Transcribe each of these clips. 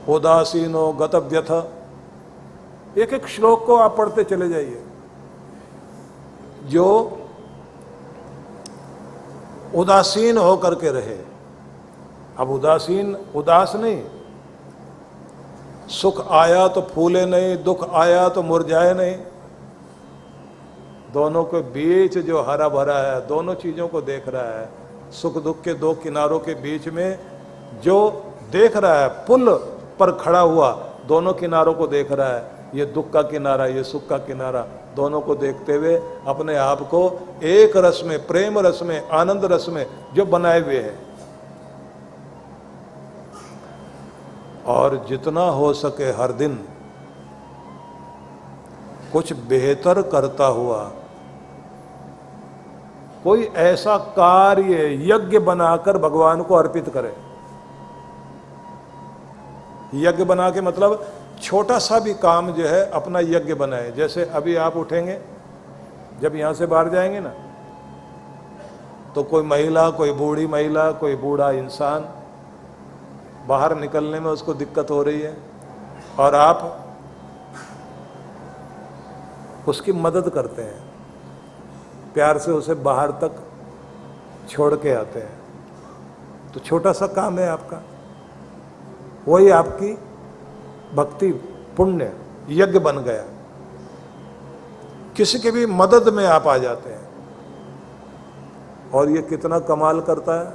उदासीनो गतव्यथ। एक एक श्लोक को आप पढ़ते चले जाइए। जो उदासीन होकर के रहे, अब उदासीन उदास नहीं, सुख आया तो फूले नहीं, दुख आया तो मुरझाए नहीं, दोनों के बीच जो हरा भरा है, दोनों चीजों को देख रहा है, सुख दुख के दो किनारों के बीच में जो देख रहा है, पुल पर खड़ा हुआ दोनों किनारों को देख रहा है, ये दुख का किनारा, ये सुख का किनारा, दोनों को देखते हुए अपने आप को एक रस में, प्रेम रस में, आनंद रस में जो बनाए हुए है। और जितना हो सके हर दिन कुछ बेहतर करता हुआ कोई ऐसा कार्य यज्ञ बनाकर भगवान को अर्पित करे। यज्ञ बना के मतलब छोटा सा भी काम जो है अपना यज्ञ बनाए। जैसे अभी आप उठेंगे, जब यहां से बाहर जाएंगे ना, तो कोई महिला, कोई बूढ़ी महिला, कोई बूढ़ा इंसान बाहर निकलने में उसको दिक्कत हो रही है और आप उसकी मदद करते हैं, प्यार से उसे बाहर तक छोड़ के आते हैं, तो छोटा सा काम है आपका, वही आपकी भक्ति पुण्य यज्ञ बन गया। किसी की भी मदद में आप आ जाते हैं। और ये कितना कमाल करता है।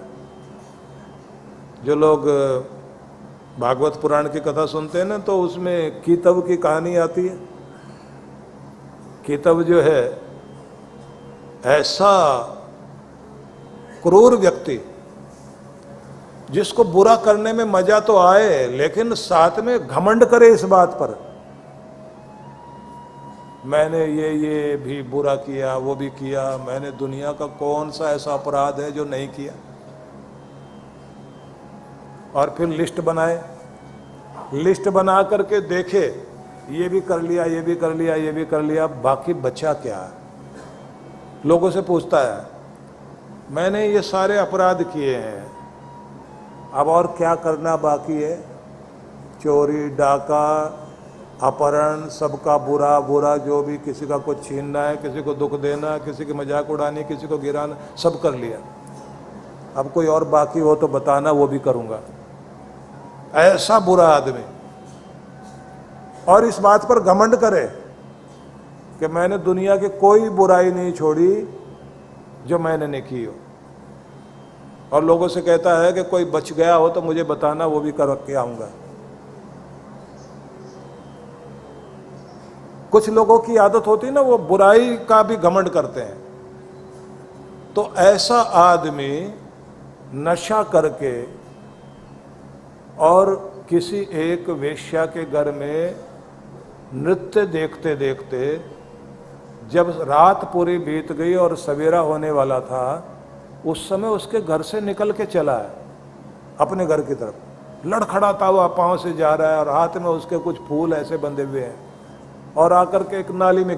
जो लोग भागवत पुराण की कथा सुनते हैं ना, तो उसमें कीतव की कहानी आती है। कीतव जो है ऐसा क्रूर व्यक्ति जिसको बुरा करने में मजा तो आए, लेकिन साथ में घमंड करे इस बात पर, मैंने ये भी बुरा किया, वो भी किया, मैंने दुनिया का कौन सा ऐसा अपराध है जो नहीं किया। और फिर लिस्ट बनाए, लिस्ट बना करके देखे, ये भी कर लिया, ये भी कर लिया, ये भी कर लिया, बाकी बचा क्या। लोगों से पूछता है, मैंने ये सारे अपराध किए हैं, अब और क्या करना बाकी है। चोरी, डाका, अपहरण, सबका बुरा बुरा, जो भी किसी का कुछ छीनना है, किसी को दुख देना, किसी की मजाक उड़ानी, किसी को गिराना, सब कर लिया। अब कोई और बाकी हो तो बताना, वो भी करूँगा। ऐसा बुरा आदमी, और इस बात पर घमंड करे कि मैंने दुनिया की कोई बुराई नहीं छोड़ी जो मैंने नहीं की हो। और लोगों से कहता है कि कोई बच गया हो तो मुझे बताना, वो भी कर के आऊंगा। कुछ लोगों की आदत होती है ना, वो बुराई का भी घमंड करते हैं। तो ऐसा आदमी नशा करके और किसी एक वेश्या के घर में नृत्य देखते देखते जब रात पूरी बीत गई और सवेरा होने वाला था, उस समय उसके घर से निकल के चला है अपने घर की तरफ, लड़खड़ाता हुआ पांव से जा रहा है और हाथ में उसके कुछ फूल ऐसे बंधे हुए हैं, और आकर के एक नाली में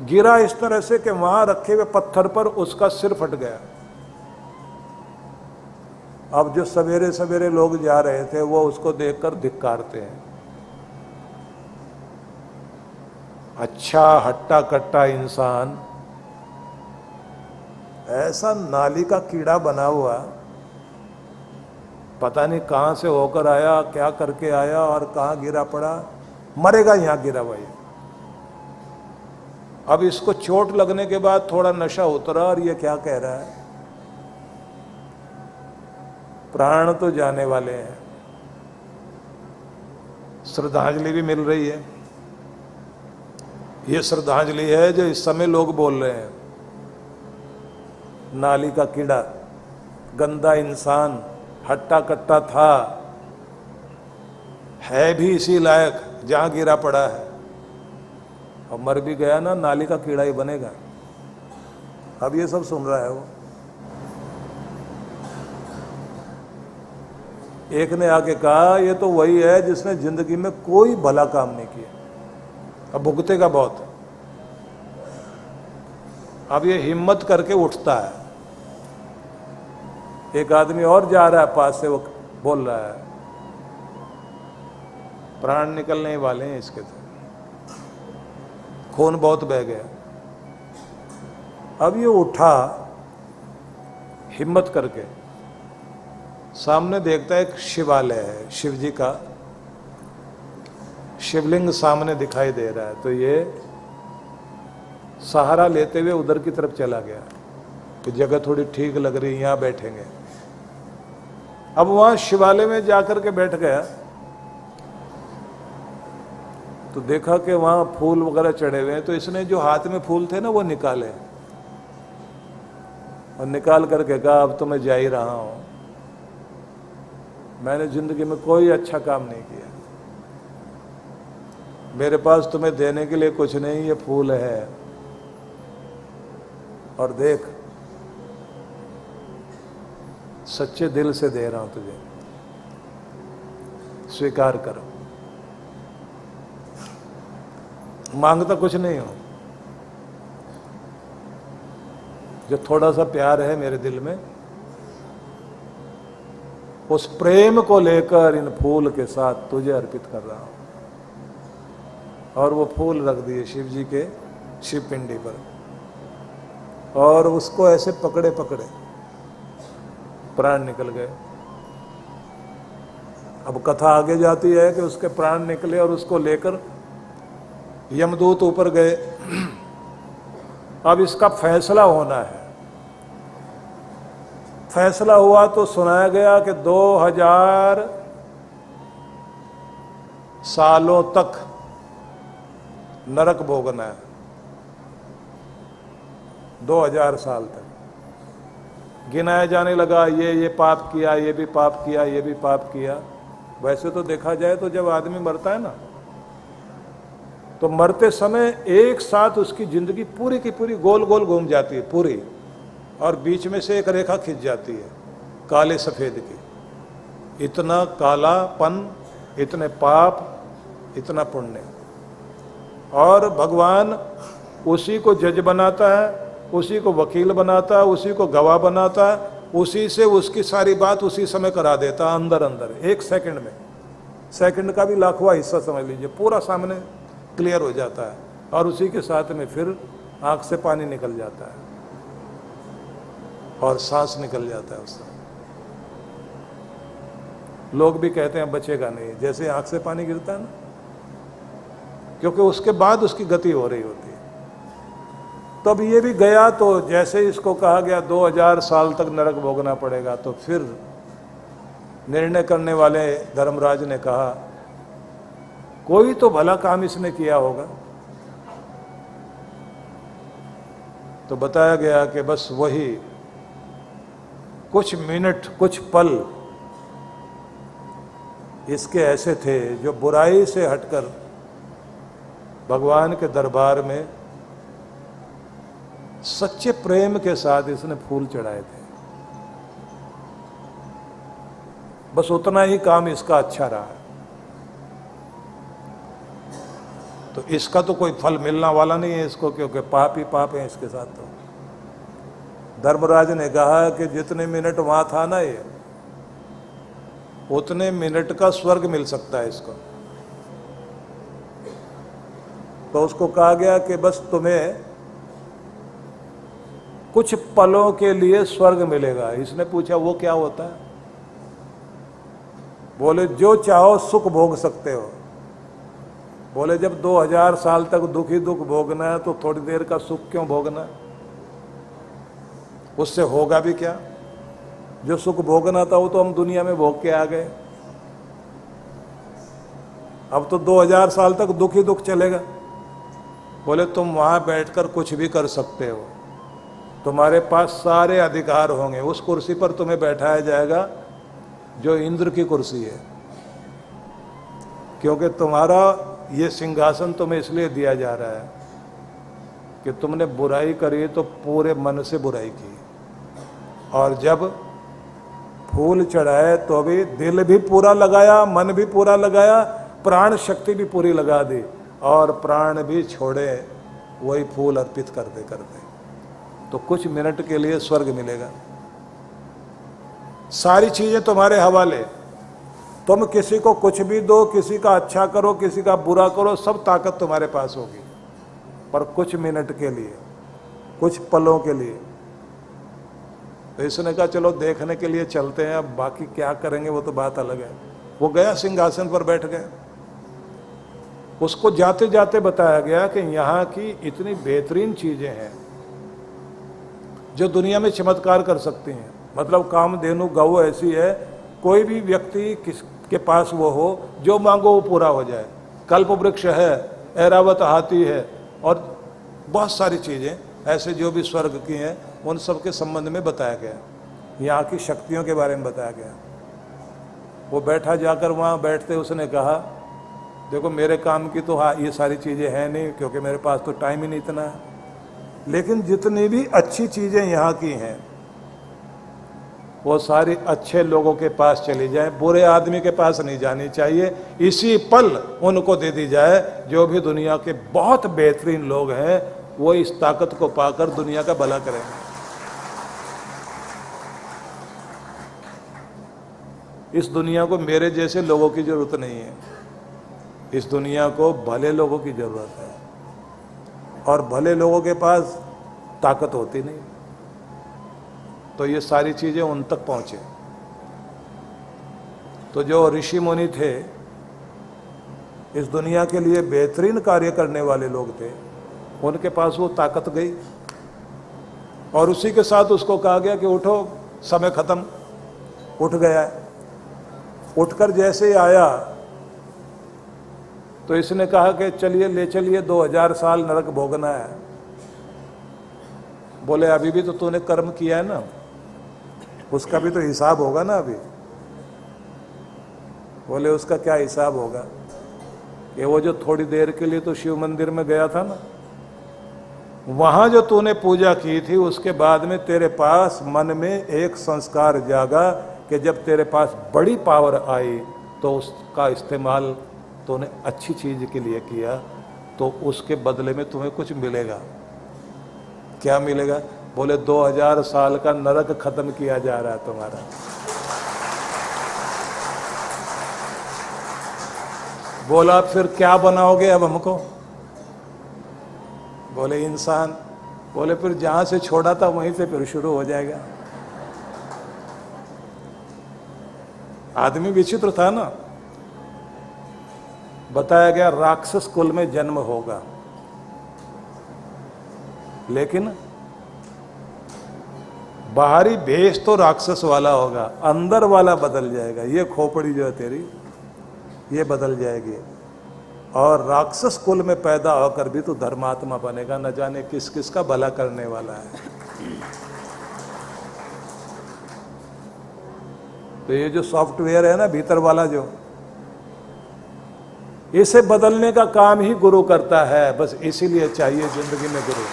गिरा इस तरह से कि वहां रखे हुए पत्थर पर उसका सिर फट गया। अब जो सवेरे सवेरे लोग जा रहे थे वो उसको देखकर धिक्कारते हैं। अच्छा हट्टा कट्टा इंसान, ऐसा नाली का कीड़ा बना हुआ, पता नहीं कहां से होकर आया, क्या करके आया और कहां गिरा पड़ा, मरेगा यहां गिरा हुआ। अब इसको चोट लगने के बाद थोड़ा नशा उतरा और ये क्या कह रहा है, प्राण तो जाने वाले हैं, श्रद्धांजलि भी मिल रही है। ये श्रद्धांजलि है जो इस समय लोग बोल रहे हैं। नाली का कीड़ा, गंदा इंसान, हट्टा कट्टा था, है भी इसी लायक जहां गिरा पड़ा है, और मर भी गया ना, नाली का कीड़ा ही बनेगा। अब ये सब सुन रहा है वो। एक ने आके कहा, ये तो वही है जिसने जिंदगी में कोई भला काम नहीं किया, अब भुगतेगा बहुत। अब ये हिम्मत करके उठता है, एक आदमी और जा रहा है पास से, वो बोल रहा है प्राण निकलने ही वाले हैं इसके, तो खून बहुत बह गया। अब ये उठा हिम्मत करके, सामने देखता है एक शिवालय है, शिव जी का शिवलिंग सामने दिखाई दे रहा है। तो ये सहारा लेते हुए उधर की तरफ चला गया कि जगह थोड़ी ठीक लग रही, यहां बैठेंगे। अब वहां शिवालय में जाकर के बैठ गया तो देखा कि वहां फूल वगैरह चढ़े हुए हैं। तो इसने जो हाथ में फूल थे ना वो निकाले और निकाल करके कहा अब तो मैं जा ही रहा हूं, मैंने जिंदगी में कोई अच्छा काम नहीं किया, मेरे पास तुम्हें देने के लिए कुछ नहीं, ये फूल है और देख सच्चे दिल से दे रहा हूं तुझे, स्वीकार करो। मांगता कुछ नहीं हो, जो थोड़ा सा प्यार है मेरे दिल में, उस प्रेम को लेकर इन फूल के साथ तुझे अर्पित कर रहा हूं। और वो फूल रख दिए शिव जी के शिव पिंडी पर और उसको ऐसे पकड़े पकड़े प्राण निकल गए। अब कथा आगे जाती है कि उसके प्राण निकले और उसको लेकर यमदूत ऊपर गए। अब इसका फैसला होना है। फैसला हुआ तो सुनाया गया कि 2000 सालों तक नरक भोगना है, 2000 साल तक। गिनाया जाने लगा, ये पाप किया, ये भी पाप किया, ये भी पाप किया। वैसे तो देखा जाए तो जब आदमी मरता है ना, तो मरते समय एक साथ उसकी जिंदगी पूरी की पूरी गोल गोल घूम जाती है पूरी, और बीच में से एक रेखा खिंच जाती है काले सफेद की। इतना कालापन, इतने पाप, इतना पुण्य। और भगवान उसी को जज बनाता है, उसी को वकील बनाता है, उसी को गवाह बनाता है, उसी से उसकी सारी बात उसी समय करा देता है, अंदर अंदर एक सेकंड में। सेकंड का भी लाखवां हिस्सा समझ लीजिए, पूरा सामने क्लियर हो जाता है और उसी के साथ में फिर आंख से पानी निकल जाता है और सांस निकल जाता है उससे। लोग भी कहते हैं बचेगा नहीं, जैसे आंख से पानी गिरता है ना, क्योंकि उसके बाद उसकी गति हो रही होती है। तो अब ये भी गया, तो जैसे इसको कहा गया 2000 साल तक नरक भोगना पड़ेगा, तो फिर निर्णय करने वाले धर्मराज ने कहा कोई तो भला काम इसने किया होगा। तो बताया गया कि बस वही कुछ मिनट, कुछ पल इसके ऐसे थे जो बुराई से हटकर भगवान के दरबार में सच्चे प्रेम के साथ इसने फूल चढ़ाए थे। बस उतना ही काम इसका अच्छा रहा है। तो इसका तो कोई फल मिलना वाला नहीं है इसको, क्योंकि पाप ही पाप है इसके साथ। तो धर्मराज ने कहा कि जितने मिनट वहां था ना, ये उतने मिनट का स्वर्ग मिल सकता है इसको। तो उसको कहा गया कि बस तुम्हें कुछ पलों के लिए स्वर्ग मिलेगा। इसने पूछा वो क्या होता है? बोले जो चाहो सुख भोग सकते हो। बोले जब 2000 साल तक दुख ही दुख भोगना है तो थोड़ी देर का सुख क्यों भोगना? उससे होगा भी क्या? जो सुख भोगना था वो तो हम दुनिया में भोग के आ गए। अब तो 2000 साल तक दुख ही दुख चलेगा। बोले तुम वहां बैठकर कुछ भी कर सकते हो, तुम्हारे पास सारे अधिकार होंगे। उस कुर्सी पर तुम्हें बैठाया जाएगा जो इंद्र की कुर्सी है, क्योंकि तुम्हारा ये सिंहासन तुम्हें इसलिए दिया जा रहा है कि तुमने बुराई करी तो पूरे मन से बुराई की, और जब फूल चढ़ाए तो भी दिल भी पूरा लगाया, मन भी पूरा लगाया, प्राण शक्ति भी पूरी लगा दी, और प्राण भी छोड़े वही फूल अर्पित करते करते। तो कुछ मिनट के लिए स्वर्ग मिलेगा। सारी चीजें तुम्हारे हवाले। तुम किसी को कुछ भी दो, किसी का अच्छा करो, किसी का बुरा करो, सब ताकत तुम्हारे पास होगी, पर कुछ मिनट के लिए, कुछ पलों के लिए। तो इसने कहा चलो देखने के लिए चलते हैं, अब बाकी क्या करेंगे वो तो बात अलग है। वो गया, सिंहासन पर बैठ गया। उसको जाते जाते बताया गया कि यहाँ की इतनी बेहतरीन चीजें हैं जो दुनिया में चमत्कार कर सकती हैं। मतलब कामधेनु गौ ऐसी है, कोई भी व्यक्ति किसके पास वो हो, जो मांगो वो पूरा हो जाए। कल्प वृक्ष है, ऐरावत हाथी है, और बहुत सारी चीजें ऐसे जो भी स्वर्ग की हैं, उन सब के संबंध में बताया गया। यहाँ की शक्तियों के बारे में बताया गया। वो बैठा, जाकर वहाँ बैठते उसने कहा देखो मेरे काम की तो हाँ ये सारी चीज़ें हैं नहीं, क्योंकि मेरे पास तो टाइम ही नहीं इतना है, लेकिन जितनी भी अच्छी चीज़ें यहाँ की हैं वो सारी अच्छे लोगों के पास चली जाए, बुरे आदमी के पास नहीं जानी चाहिए। इसी पल उनको दे दी जाए। जो भी दुनिया के बहुत बेहतरीन लोग हैं वो इस ताकत को पाकर दुनिया का भला करेंगे। इस दुनिया को मेरे जैसे लोगों की जरूरत नहीं है, इस दुनिया को भले लोगों की जरूरत है, और भले लोगों के पास ताकत होती नहीं। तो ये सारी चीजें उन तक पहुंचे। तो जो ऋषि मुनि थे, इस दुनिया के लिए बेहतरीन कार्य करने वाले लोग थे, उनके पास वो ताकत गई, और उसी के साथ उसको कहा गया कि उठो, समय खत्म। उठ गया। उठकर जैसे ही आया तो इसने कहा कि चलिए ले चलिए, 2000 साल नरक भोगना है। बोले अभी भी तो तूने कर्म किया है ना, उसका भी तो हिसाब होगा ना अभी। बोले उसका क्या हिसाब होगा कि वो जो थोड़ी देर के लिए तो शिव मंदिर में गया था ना, वहां जो तूने पूजा की थी, उसके बाद में तेरे पास मन में एक संस्कार जागा कि जब तेरे पास बड़ी पावर आई तो उसका इस्तेमाल तूने अच्छी चीज के लिए किया, तो उसके बदले में तुम्हें कुछ मिलेगा। क्या मिलेगा? बोले 2000 साल का नरक खत्म किया जा रहा है तुम्हारा। बोला फिर क्या बनाओगे अब हमको? बोले इंसान। बोले फिर जहां से छोड़ा था वहीं से फिर शुरू हो जाएगा। आदमी विचित्र था ना। बताया गया राक्षस कुल में जन्म होगा, लेकिन बाहरी भेष तो राक्षस वाला होगा, अंदर वाला बदल जाएगा। ये खोपड़ी जो है तेरी, ये बदल जाएगी, और राक्षस कुल में पैदा होकर भी तू धर्मात्मा बनेगा। न जाने किस किस का भला करने वाला है। तो ये जो सॉफ्टवेयर है ना भीतर वाला, जो इसे बदलने का काम ही गुरु करता है। बस इसीलिए चाहिए जिंदगी में गुरु।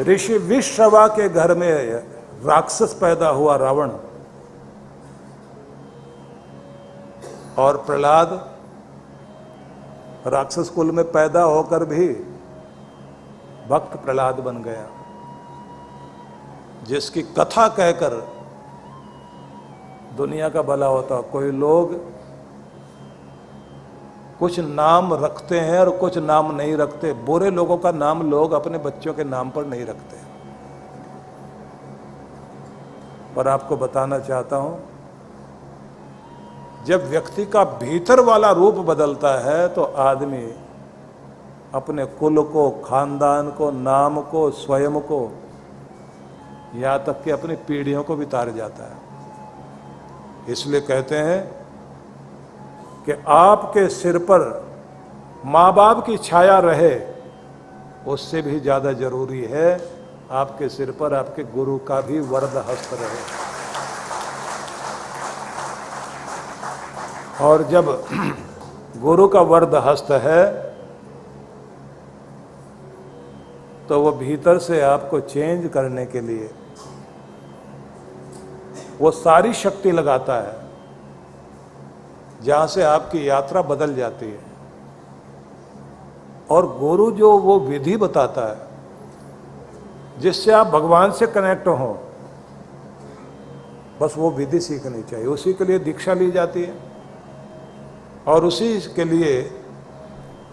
ऋषि विश्रवा के घर में राक्षस पैदा हुआ, रावण, और प्रहलाद राक्षस कुल में पैदा होकर भी भक्त प्रहलाद बन गया, जिसकी कथा कहकर दुनिया का भला होता। कोई लोग कुछ नाम रखते हैं और कुछ नाम नहीं रखते। बुरे लोगों का नाम लोग अपने बच्चों के नाम पर नहीं रखते। पर आपको बताना चाहता हूं, जब व्यक्ति का भीतर वाला रूप बदलता है तो आदमी अपने कुल को, खानदान को, नाम को, स्वयं को, यहां तक कि अपनी पीढ़ियों को भी तार जाता है। इसलिए कहते हैं कि आपके सिर पर माँ बाप की छाया रहे, उससे भी ज्यादा जरूरी है आपके सिर पर आपके गुरु का भी वरद हस्त रहे। और जब गुरु का वरद हस्त है तो वो भीतर से आपको चेंज करने के लिए वो सारी शक्ति लगाता है, जहां से आपकी यात्रा बदल जाती है। और गुरु जो वो विधि बताता है, जिससे आप भगवान से कनेक्ट हो, बस वो विधि सीखनी चाहिए। उसी के लिए दीक्षा ली जाती है और उसी के लिए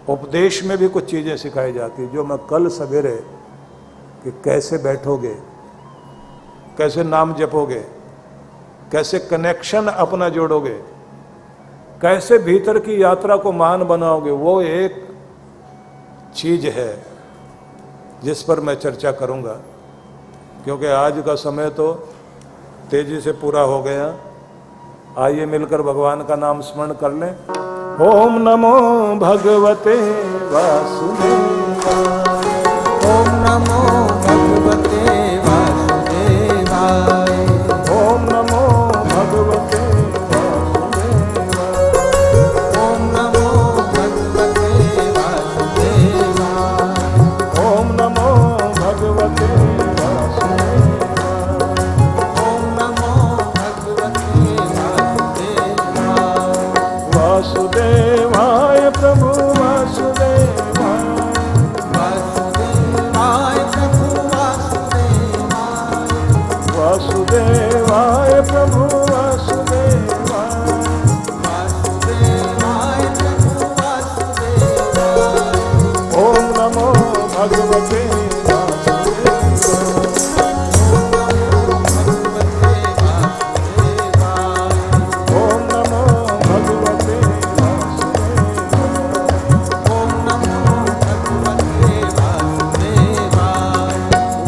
उपदेश में भी कुछ चीज़ें सिखाई जाती है, जो मैं कल सवेरे कि कैसे बैठोगे, कैसे नाम जपोगे, कैसे कनेक्शन अपना जोड़ोगे, कैसे भीतर की यात्रा को महान बनाओगे, वो एक चीज है जिस पर मैं चर्चा करूंगा, क्योंकि आज का समय तो तेजी से पूरा हो गया। आइए मिलकर भगवान का नाम स्मरण कर लें। ओम नमो भगवते वासुदेवाय। ओम नमो भगवते वासुदेवाय। ओम नमो भगवते वासुदेवाय। ओम नमो भगवते वासुदेवाय। ओम नमो भगवते वासुदेवाय। ओम नमो भगवते वासुदेवाय। वासुदेवाय प्रभु वासुदेवाय। वासुदेवाय प्रभु वासुदेवाय। वासुदेवाय प्रभु वासुदेवाय। वासुदेवाय प्रभु वासुदेवाय। ओम नमो भगवते ओम नमो भगवते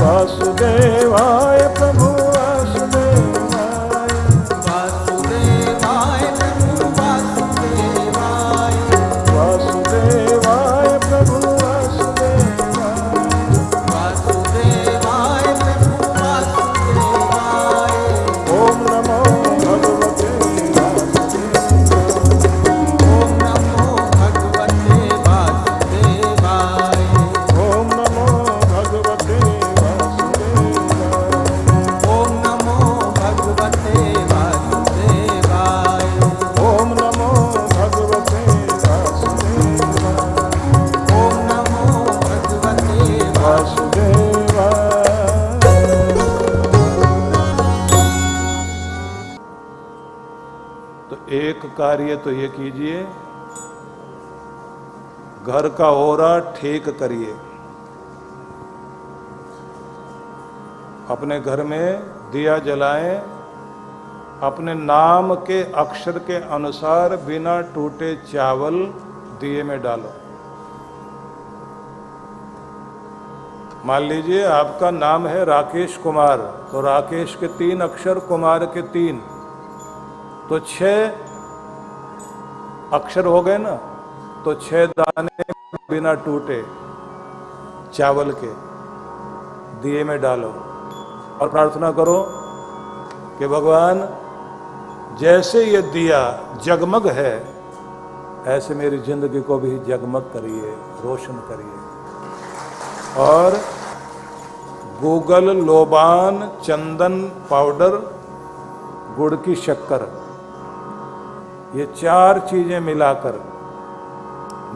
वासुदेवाय प्रभु वासुदेवाय। वासुदेवाय प्रभु वासुदेवाय। वासुदेवाय प्रभु वासुदेवाय। वासुदेवाय प्रभु वासुदेवाय। ओम नमो भगवते ओम नमो भगवते वासुदेवाय। ओम नमो भगवते वासुदेवाय। ओम नमो भगवते वासुदेवाय। ओम नमो भगवते वासुदेवाय। ओम नमो भगवते वासुदेवाय। तो एक कार्य तो ये कीजिए, घर का ओरा ठीक करिए। अपने घर में दिया जलाएं, अपने नाम के अक्षर के अनुसार बिना टूटे चावल दिए में डालो। मान लीजिए आपका नाम है राकेश कुमार, तो राकेश के 3 अक्षर, कुमार के 3, तो 6 अक्षर हो गए ना। तो 6 दाने बिना टूटे चावल के दिए में डालो और प्रार्थना करो कि भगवान जैसे ये दिया जगमग है, ऐसे मेरी जिंदगी को भी जगमग करिए, रोशन करिए। और गूगल, लोबान, चंदन पाउडर, गुड़ की शक्कर, ये 4 चीजें मिलाकर,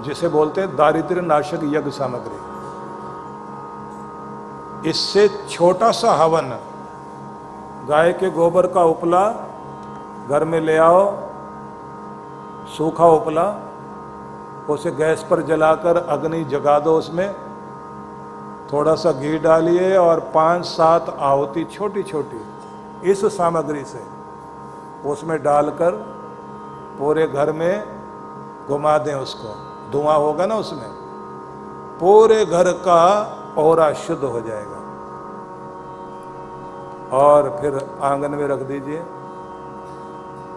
जिसे बोलते हैं दारिद्र्य नाशक यज्ञ सामग्री, इससे छोटा सा हवन, गाय के गोबर का उपला घर में ले आओ, सूखा उपला, उसे गैस पर जलाकर अग्नि जगा दो, उसमें थोड़ा सा घी डालिए और 5-7 आहुति छोटी छोटी इस सामग्री से उसमें डालकर पूरे घर में घुमा दें। उसको धुआं होगा ना उसमें, पूरे घर का औरा शुद्ध हो जाएगा। और फिर आंगन में रख दीजिए,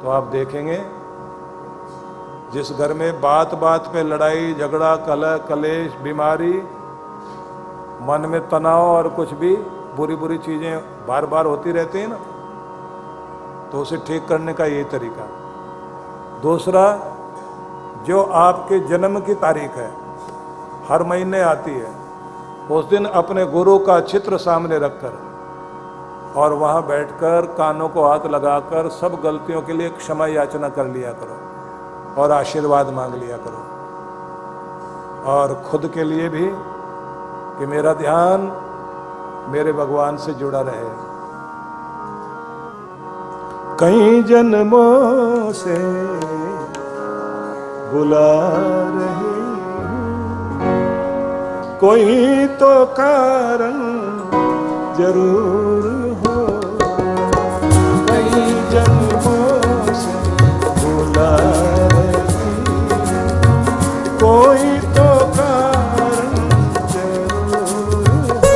तो आप देखेंगे जिस घर में बात बात पे लड़ाई झगड़ा, कलह कलेश, बीमारी, मन में तनाव और कुछ भी बुरी बुरी चीजें बार बार होती रहती हैं ना, तो उसे ठीक करने का यही तरीका। दूसरा, जो आपके जन्म की तारीख है, हर महीने आती है, उस दिन अपने गुरु का चित्र सामने रखकर और वहाँ बैठकर कानों को हाथ लगाकर सब गलतियों के लिए क्षमा याचना कर लिया करो और आशीर्वाद मांग लिया करो। और खुद के लिए भी कि मेरा ध्यान मेरे भगवान से जुड़ा रहे। कई जन्मों से बुला रही कोई तो कारण जरूर हो। कई जन्मों से बुला रही कोई तो कारण जरूर हो।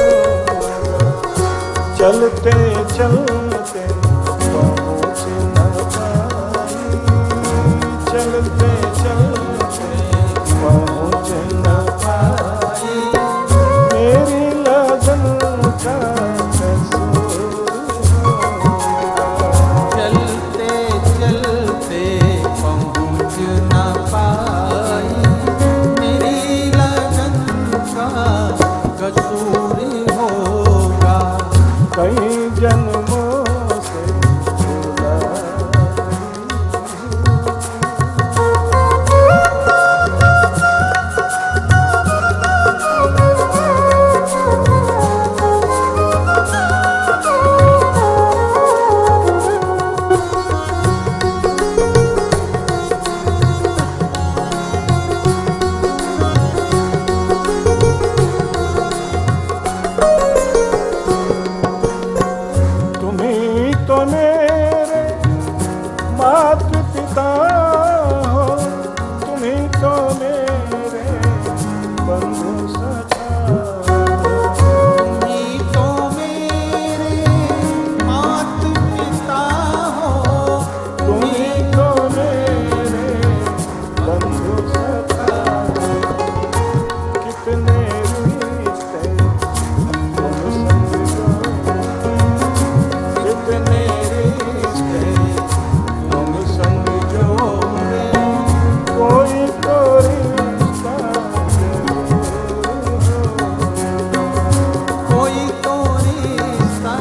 चलते चलते पहुँच न पाई, चलते चलते पहुँच न पाई, मेरी लगन का कसूर होगा। चलते चलते पहुँच न पाई, मेरी लगन का कसूर होगा। कई जन्मों से बुला तुम्ही तो मेरे माता पिता हो, तुम्ही तो मेरे बंधु सखा हो। तुम्ही तो मेरे मात पिता हो, तुम्ही तो मेरे बंधु सखा हो। कितने रिश्ते तुम समझो, कितने रिश्ते तुम समझोगे, कोई तो रिश्ता जरूर होगा। कोई तो रिश्ता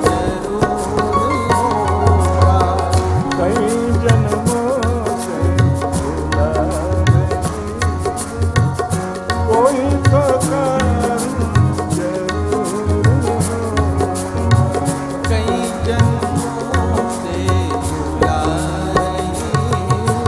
जरूर होगा। कई जन्मों से बुला रही कोई तो कारण जरूर होगा। कई जन्मों से बुला रही हो।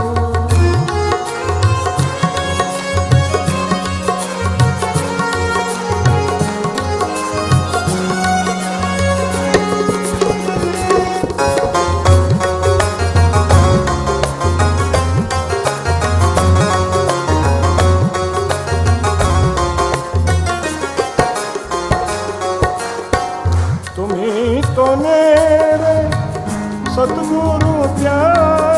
तुम्ही तो मेरे सतगुरु प्यारे